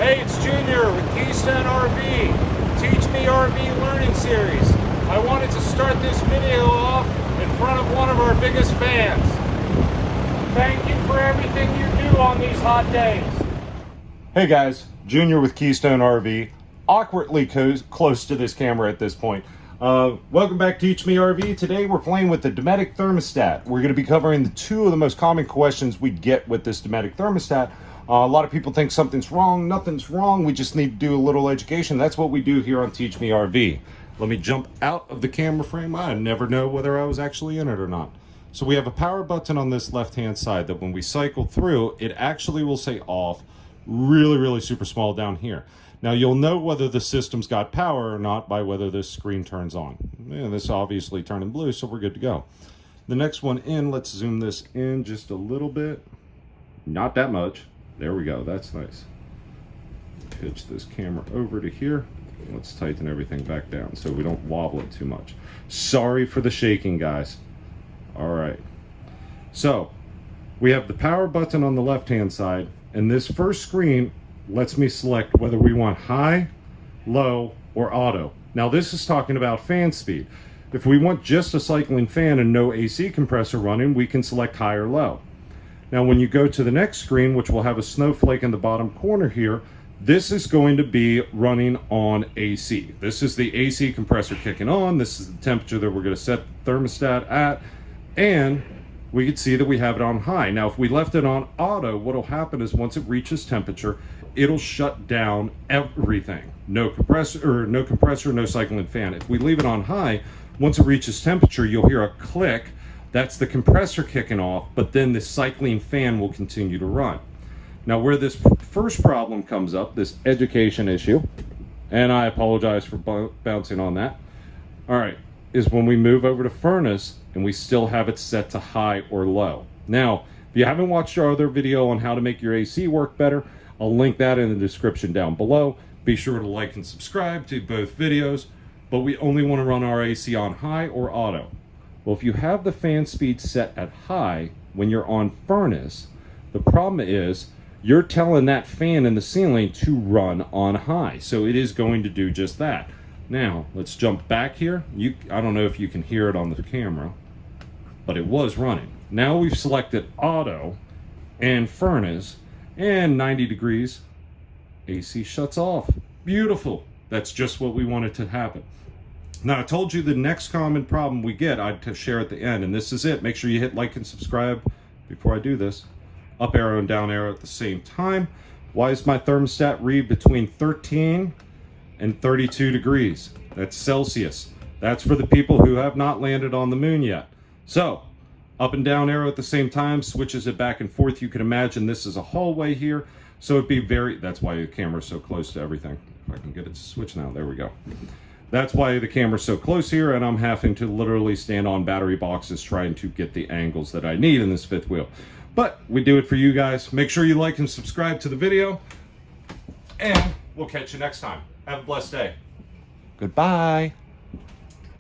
Hey, it's Junior with Keystone RV, Teach Me RV Learning Series. I wanted to start this video off in front of one of our biggest fans. Thank you for everything you do on these hot days. Hey guys, Junior with Keystone RV, awkwardly close to this camera at this point. Welcome back to Teach Me RV. Today we're playing with the Dometic thermostat. We're going to be covering two of the most common questions we get with this Dometic thermostat. A lot of people think something's wrong. Nothing's wrong. We just need to do a little education. That's what we do here on Teach Me RV. Let me jump out of the camera frame. I never know whether I was actually in it or not. So we have a power button on this left-hand side that when we cycle through, it actually will say off, really super small down here. Now you'll know whether the system's got power or not by whether this screen turns on. Yeah, this obviously turning blue, so we're good to go. The next one in, let's zoom this in just a little bit. Not that much. There we go, that's nice. Pitch this camera over to here. Let's tighten everything back down so we don't wobble it too much. Sorry for the shaking, guys. All right. So we have the power button on the left-hand side, and this first screen lets me select whether we want high, low, or auto. Now this is talking about fan speed. If we want just a cycling fan and no AC compressor running, we can select high or low. Now when you go to the next screen, which will have a snowflake in the bottom corner here, this is going to be running on AC. This is the AC compressor kicking on. This is the temperature that we're going to set the thermostat at, and we can see that we have it on high. Now if we left it on auto, what will happen is once it reaches temperature, it'll shut down everything. No compressor, no cycling fan. If we leave it on high, once it reaches temperature, you'll hear a click. That's the compressor kicking off, but then the cycling fan will continue to run. Now where this first problem comes up, this education issue, and I apologize for bouncing on that, all right, is when we move over to furnace and we still have it set to high or low. Now, if you haven't watched our other video on how to make your AC work better, I'll link that in the description down below. Be sure to like and subscribe to both videos, but we only want to run our AC on high or auto. Well, if you have the fan speed set at high when you're on furnace, the problem is you're telling that fan in the ceiling to run on high. So it is going to do just that. Now, let's jump back here. I don't know if you can hear it on the camera, but it was running. Now we've selected auto and furnace, and 90 degrees, AC shuts off. Beautiful. That's just what we wanted to happen. Now, I told you the next common problem we get, I'd share at the end, and this is it. Make sure you hit like and subscribe before I do this. Up arrow and down arrow at the same time. Why is my thermostat read between 13 and 32 degrees? That's Celsius. That's for the people who have not landed on the moon yet. So, up and down arrow at the same time, switches it back and forth. You can imagine this is a hallway here, so it'd be that's why the camera's so close to everything. If I can get it to switch now, there we go. That's why the camera's so close here, and I'm having to literally stand on battery boxes trying to get the angles that I need in this fifth wheel. But we do it for you guys. Make sure you like and subscribe to the video, and we'll catch you next time. Have a blessed day. Goodbye.